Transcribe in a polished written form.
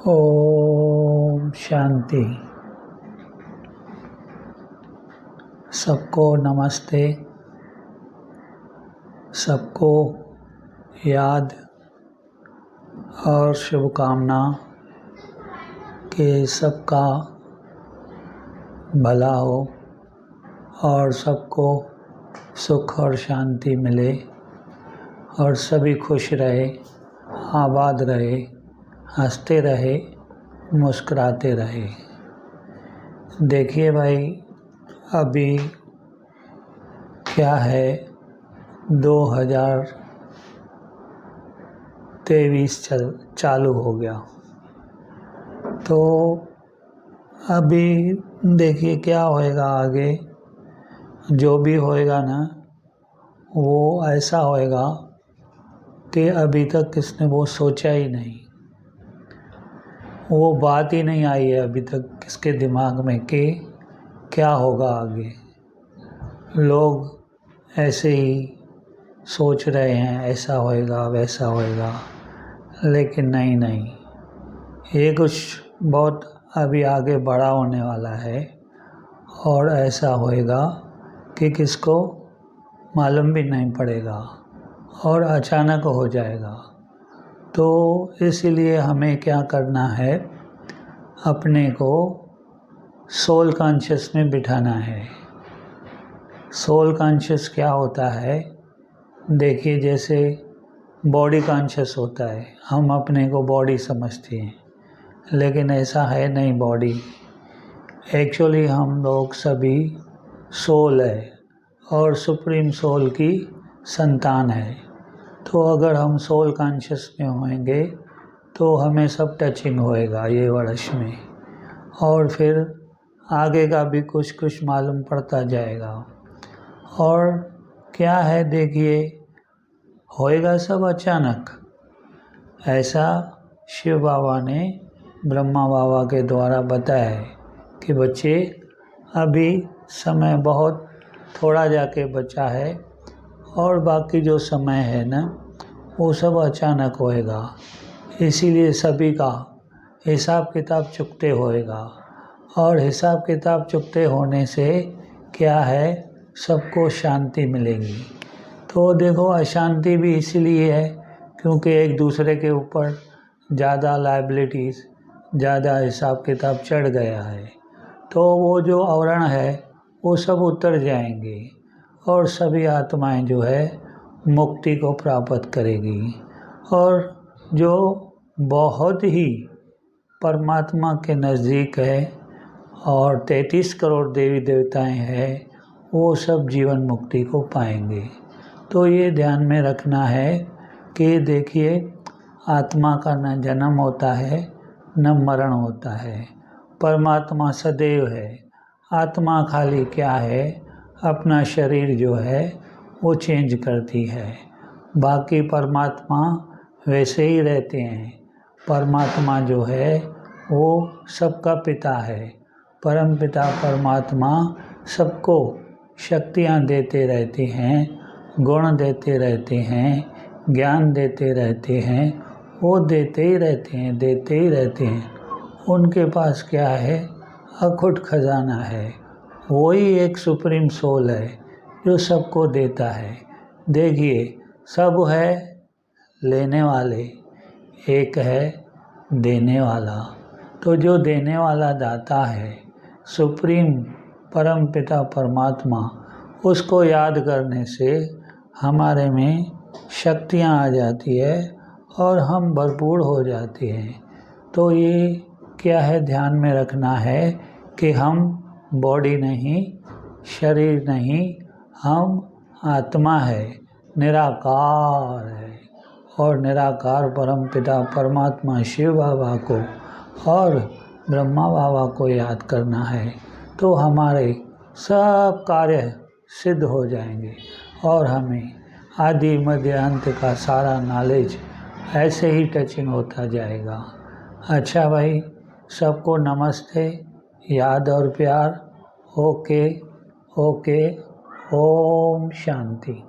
ओम शांति। सबको नमस्ते। सबको याद और शुभकामना कि सबका भला हो और सबको सुख और शांति मिले और सभी खुश रहे, आबाद रहे, हंसते रहे, मुस्कुराते रहे। देखिए भाई, अभी क्या है, 2023 चालू हो गया। तो अभी देखिए क्या होएगा आगे। जो भी होएगा ना, वो ऐसा होएगा कि अभी तक किसने वो सोचा ही नहीं, वो बात ही नहीं आई है अभी तक किसके दिमाग में कि क्या होगा आगे। लोग ऐसे ही सोच रहे हैं, ऐसा होएगा वैसा होएगा, लेकिन नहीं, ये कुछ बहुत अभी आगे बड़ा होने वाला है और ऐसा होएगा कि किसको मालूम भी नहीं पड़ेगा और अचानक हो जाएगा। तो इसीलिए हमें क्या करना है, अपने को सोल कॉन्शियस में बिठाना है। सोल कॉन्शियस क्या होता है? देखिए, जैसे बॉडी कॉन्शियस होता है, हम अपने को बॉडी समझते हैं, लेकिन ऐसा है नहीं। बॉडी एक्चुअली हम लोग सभी सोल है और सुप्रीम सोल की संतान है। तो अगर हम सोल कॉन्शियस में होंगे तो हमें सब टचिंग होएगा ये वर्ष में, और फिर आगे का भी कुछ मालूम पड़ता जाएगा। और क्या है, देखिए, होएगा सब अचानक। ऐसा शिव बाबा ने ब्रह्मा बाबा के द्वारा बताया है कि बच्चे, अभी समय बहुत थोड़ा जाके बचा है और बाकी जो समय है ना, वो सब अचानक होएगा। इसीलिए सभी का हिसाब किताब चुकते होएगा, और हिसाब किताब चुकते होने से क्या है, सबको शांति मिलेगी। तो देखो, अशांति भी इसीलिए है क्योंकि एक दूसरे के ऊपर ज़्यादा लायबिलिटीज़, ज़्यादा हिसाब किताब चढ़ गया है। तो वो जो आवरण है वो सब उतर जाएंगे और सभी आत्माएं जो है मुक्ति को प्राप्त करेगी। और जो बहुत ही परमात्मा के नज़दीक है और 33 करोड़ देवी देवताएं हैं, वो सब जीवन मुक्ति को पाएंगे। तो ये ध्यान में रखना है कि देखिए, आत्मा का न जन्म होता है न मरण होता है। परमात्मा सदैव है। आत्मा खाली क्या है, अपना शरीर जो है वो चेंज करती है, बाकी परमात्मा वैसे ही रहते हैं। परमात्मा जो है वो सबका पिता है। परम पिता परमात्मा सबको शक्तियाँ देते रहते हैं, गुण देते रहते हैं, ज्ञान देते रहते हैं। वो देते ही रहते हैं। उनके पास क्या है, अखुट खजाना है। वही एक सुप्रीम सोल है जो सबको देता है। देखिए, सब है लेने वाले, एक है देने वाला। तो जो देने वाला दाता है, सुप्रीम परम पिता परमात्मा, उसको याद करने से हमारे में शक्तियाँ आ जाती है और हम भरपूर हो जाते हैं। तो ये क्या है, ध्यान में रखना है कि हम बॉडी नहीं, शरीर नहीं, हम आत्मा है, निराकार है। और निराकार परम पिता परमात्मा शिव बाबा को और ब्रह्मा बाबा को याद करना है, तो हमारे सब कार्य सिद्ध हो जाएंगे और हमें आदि मध्य अंत का सारा नॉलेज ऐसे ही टचिंग होता जाएगा। अच्छा भाई, सबको नमस्ते, याद और प्यार। ओके, ओम शांति।